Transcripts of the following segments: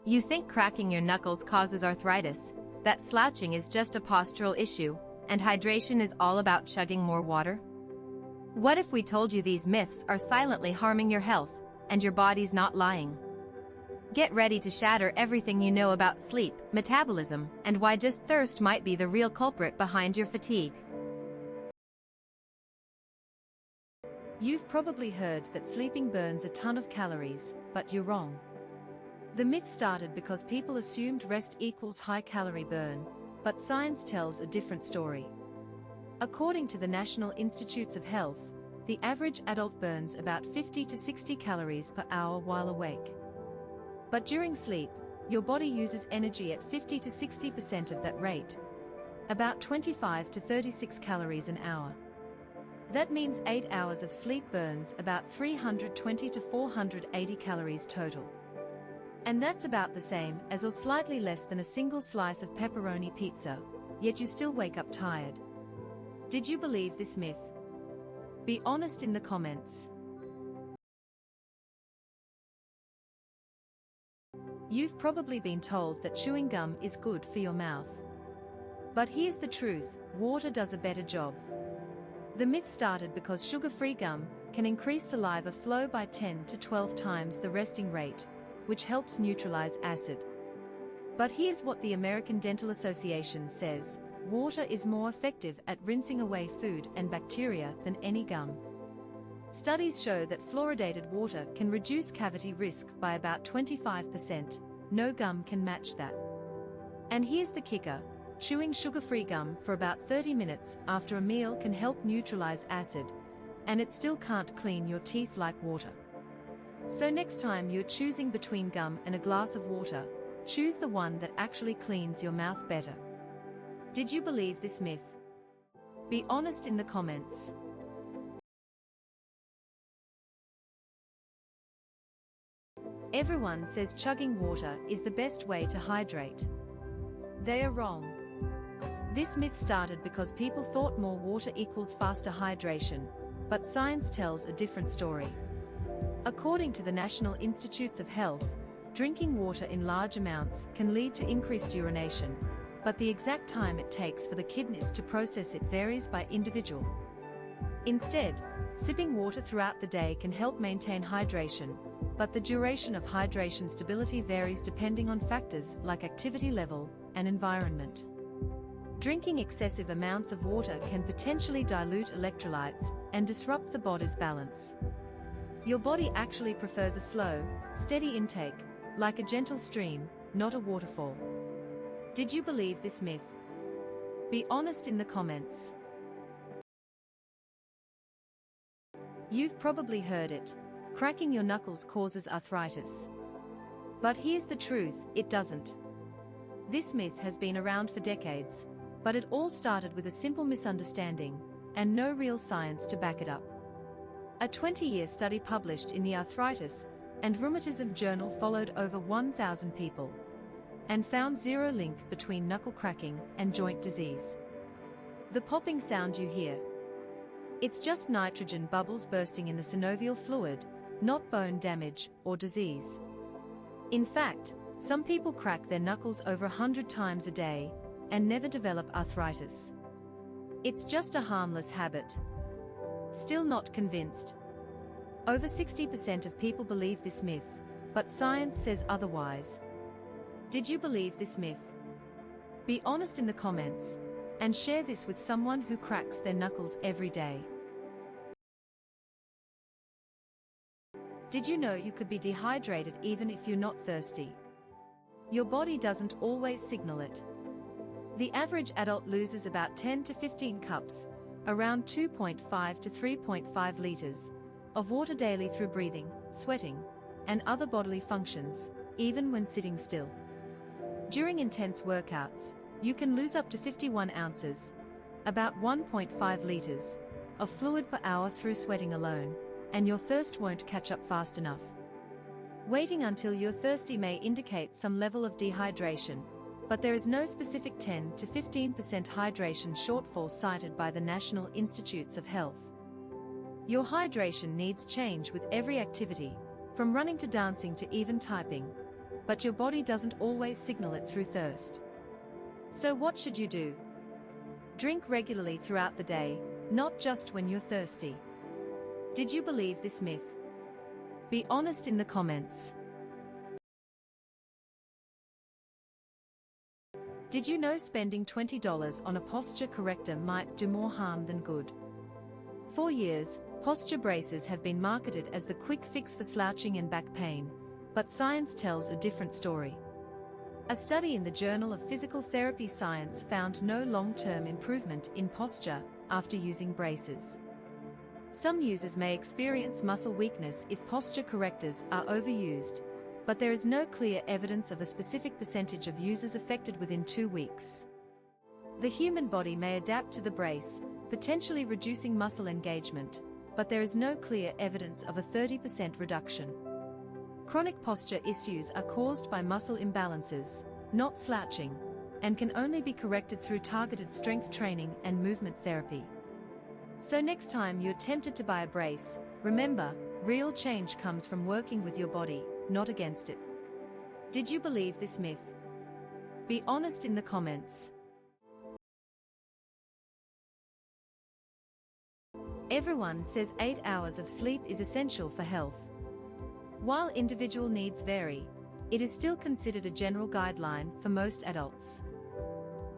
You think cracking your knuckles causes arthritis, that slouching is just a postural issue, and hydration is all about chugging more water? What if we told you these myths are silently harming your health, and your body's not lying? Get ready to shatter everything you know about sleep, metabolism, and why just thirst might be the real culprit behind your fatigue. You've probably heard that sleeping burns a ton of calories, but you're wrong. The myth started because people assumed rest equals high-calorie burn, but science tells a different story. According to the National Institutes of Health, the average adult burns about 50 to 60 calories per hour while awake. But during sleep, your body uses energy at 50 to 60% of that rate, about 25 to 36 calories an hour. That means 8 hours of sleep burns about 320 to 480 calories total. And that's about the same as or slightly less than a single slice of pepperoni pizza, yet you still wake up tired. Did you believe this myth? Be honest in the comments. You've probably been told that chewing gum is good for your mouth. But here's the truth, water does a better job. The myth started because sugar-free gum can increase saliva flow by 10 to 12 times the resting rate, which helps neutralize acid. But here's what the American Dental Association says: water is more effective at rinsing away food and bacteria than any gum. Studies show that fluoridated water can reduce cavity risk by about 25%. No gum can match that. And here's the kicker: chewing sugar-free gum for about 30 minutes after a meal can help neutralize acid, and it still can't clean your teeth like water. So next time you're choosing between gum and a glass of water, choose the one that actually cleans your mouth better. Did you believe this myth? Be honest in the comments. Everyone says chugging water is the best way to hydrate. They are wrong. This myth started because people thought more water equals faster hydration, but science tells a different story. According to the National Institutes of Health, drinking water in large amounts can lead to increased urination, but the exact time it takes for the kidneys to process it varies by individual. Instead, sipping water throughout the day can help maintain hydration, but the duration of hydration stability varies depending on factors like activity level and environment. Drinking excessive amounts of water can potentially dilute electrolytes and disrupt the body's balance. Your body actually prefers a slow, steady intake, like a gentle stream, not a waterfall. Did you believe this myth? Be honest in the comments. You've probably heard it: cracking your knuckles causes arthritis. But here's the truth, it doesn't. This myth has been around for decades, but it all started with a simple misunderstanding, and no real science to back it up. A 20-year study published in the Arthritis and Rheumatism Journal followed over 1,000 people and found zero link between knuckle cracking and joint disease. The popping sound you hear, it's just nitrogen bubbles bursting in the synovial fluid, not bone damage or disease. In fact, some people crack their knuckles over 100 times a day and never develop arthritis. It's just a harmless habit. Still not convinced? Over 60% of people believe this myth, but science says otherwise. Did you believe this myth? Be honest in the comments, and share this with someone who cracks their knuckles every day. Did you know you could be dehydrated even if you're not thirsty? Your body doesn't always signal it. The average adult loses about 10 to 15 cups, around 2.5 to 3.5 liters, of water daily through breathing, sweating, and other bodily functions, even when sitting still. During intense workouts, you can lose up to 51 ounces, about 1.5 liters, of fluid per hour through sweating alone, and your thirst won't catch up fast enough. Waiting until you're thirsty may indicate some level of dehydration, but there is no specific 10 to 15% hydration shortfall cited by the National Institutes of Health. Your hydration needs change with every activity, from running to dancing to even typing. but your body doesn't always signal it through thirst. So what should you do? Drink regularly throughout the day, not just when you're thirsty. Did you believe this myth? Be honest in the comments. Did you know spending $20 on a posture corrector might do more harm than good? For years, posture braces have been marketed as the quick fix for slouching and back pain, but science tells a different story. A study in the Journal of Physical Therapy Science found no long-term improvement in posture after using braces. Some users may experience muscle weakness if posture correctors are overused, but there is no clear evidence of a specific percentage of users affected within 2 weeks. The human body may adapt to the brace, potentially reducing muscle engagement, but there is no clear evidence of a 30% reduction. Chronic posture issues are caused by muscle imbalances, not slouching, and can only be corrected through targeted strength training and movement therapy. So next time you're tempted to buy a brace, remember, real change comes from working with your body, not against it. Did you believe this myth? Be honest in the comments. Everyone says 8 hours of sleep is essential for health. While individual needs vary, it is still considered a general guideline for most adults.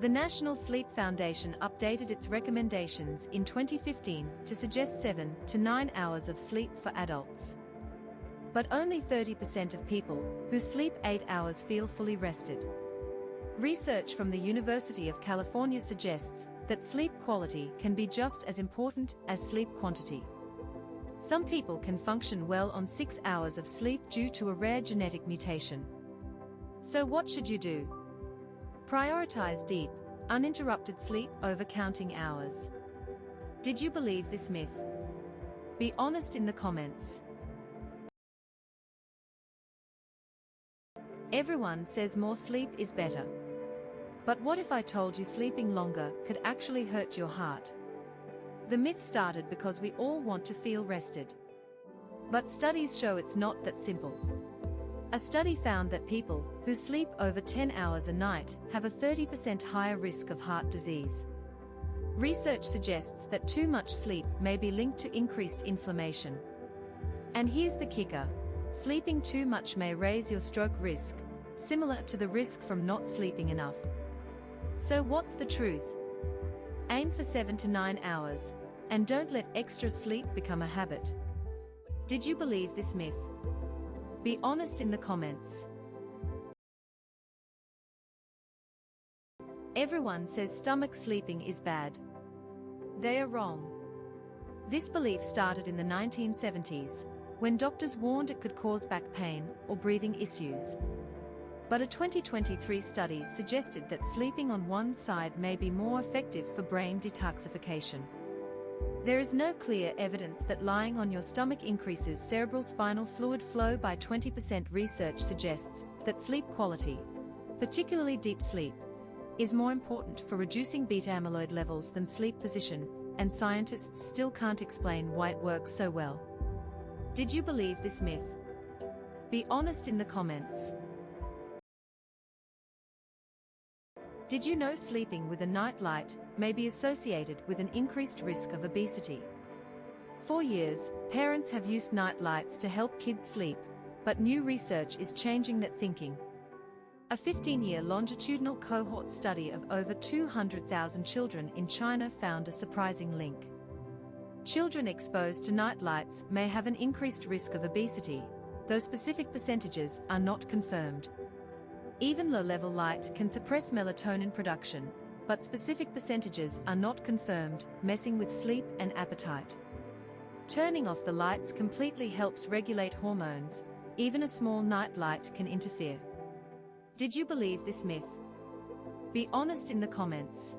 The National Sleep Foundation updated its recommendations in 2015 to suggest 7 to 9 hours of sleep for adults. But only 30% of people who sleep 8 hours feel fully rested. Research from the University of California suggests that sleep quality can be just as important as sleep quantity. Some people can function well on 6 hours of sleep due to a rare genetic mutation. So what should you do? Prioritize deep, uninterrupted sleep over counting hours. Did you believe this myth? Be honest in the comments. Everyone says more sleep is better. But what if I told you sleeping longer could actually hurt your heart? The myth started because we all want to feel rested. But studies show it's not that simple. A study found that people who sleep over 10 hours a night have a 30% higher risk of heart disease. Research suggests that too much sleep may be linked to increased inflammation. And here's the kicker: sleeping too much may raise your stroke risk, similar to the risk from not sleeping enough. So what's the truth? Aim for 7 to 9 hours, and don't let extra sleep become a habit. Did you believe this myth? Be honest in the comments. Everyone says stomach sleeping is bad. They are wrong. This belief started in the 1970s, when doctors warned it could cause back pain or breathing issues. But a 2023 study suggested that sleeping on one side may be more effective for brain detoxification. There is no clear evidence that lying on your stomach increases cerebral spinal fluid flow by 20%. Research suggests that sleep quality, particularly deep sleep, is more important for reducing beta amyloid levels than sleep position, and scientists still can't explain why it works so well. Did you believe this myth? Be honest in the comments. Did you know sleeping with a night light may be associated with an increased risk of obesity? For years, parents have used night lights to help kids sleep, but new research is changing that thinking. A 15-year longitudinal cohort study of over 200,000 children in China found a surprising link. Children exposed to night lights may have an increased risk of obesity, though specific percentages are not confirmed. Even low-level light can suppress melatonin production, but specific percentages are not confirmed, messing with sleep and appetite. Turning off the lights completely helps regulate hormones. Even a small night light can interfere. Did you believe this myth? Be honest in the comments.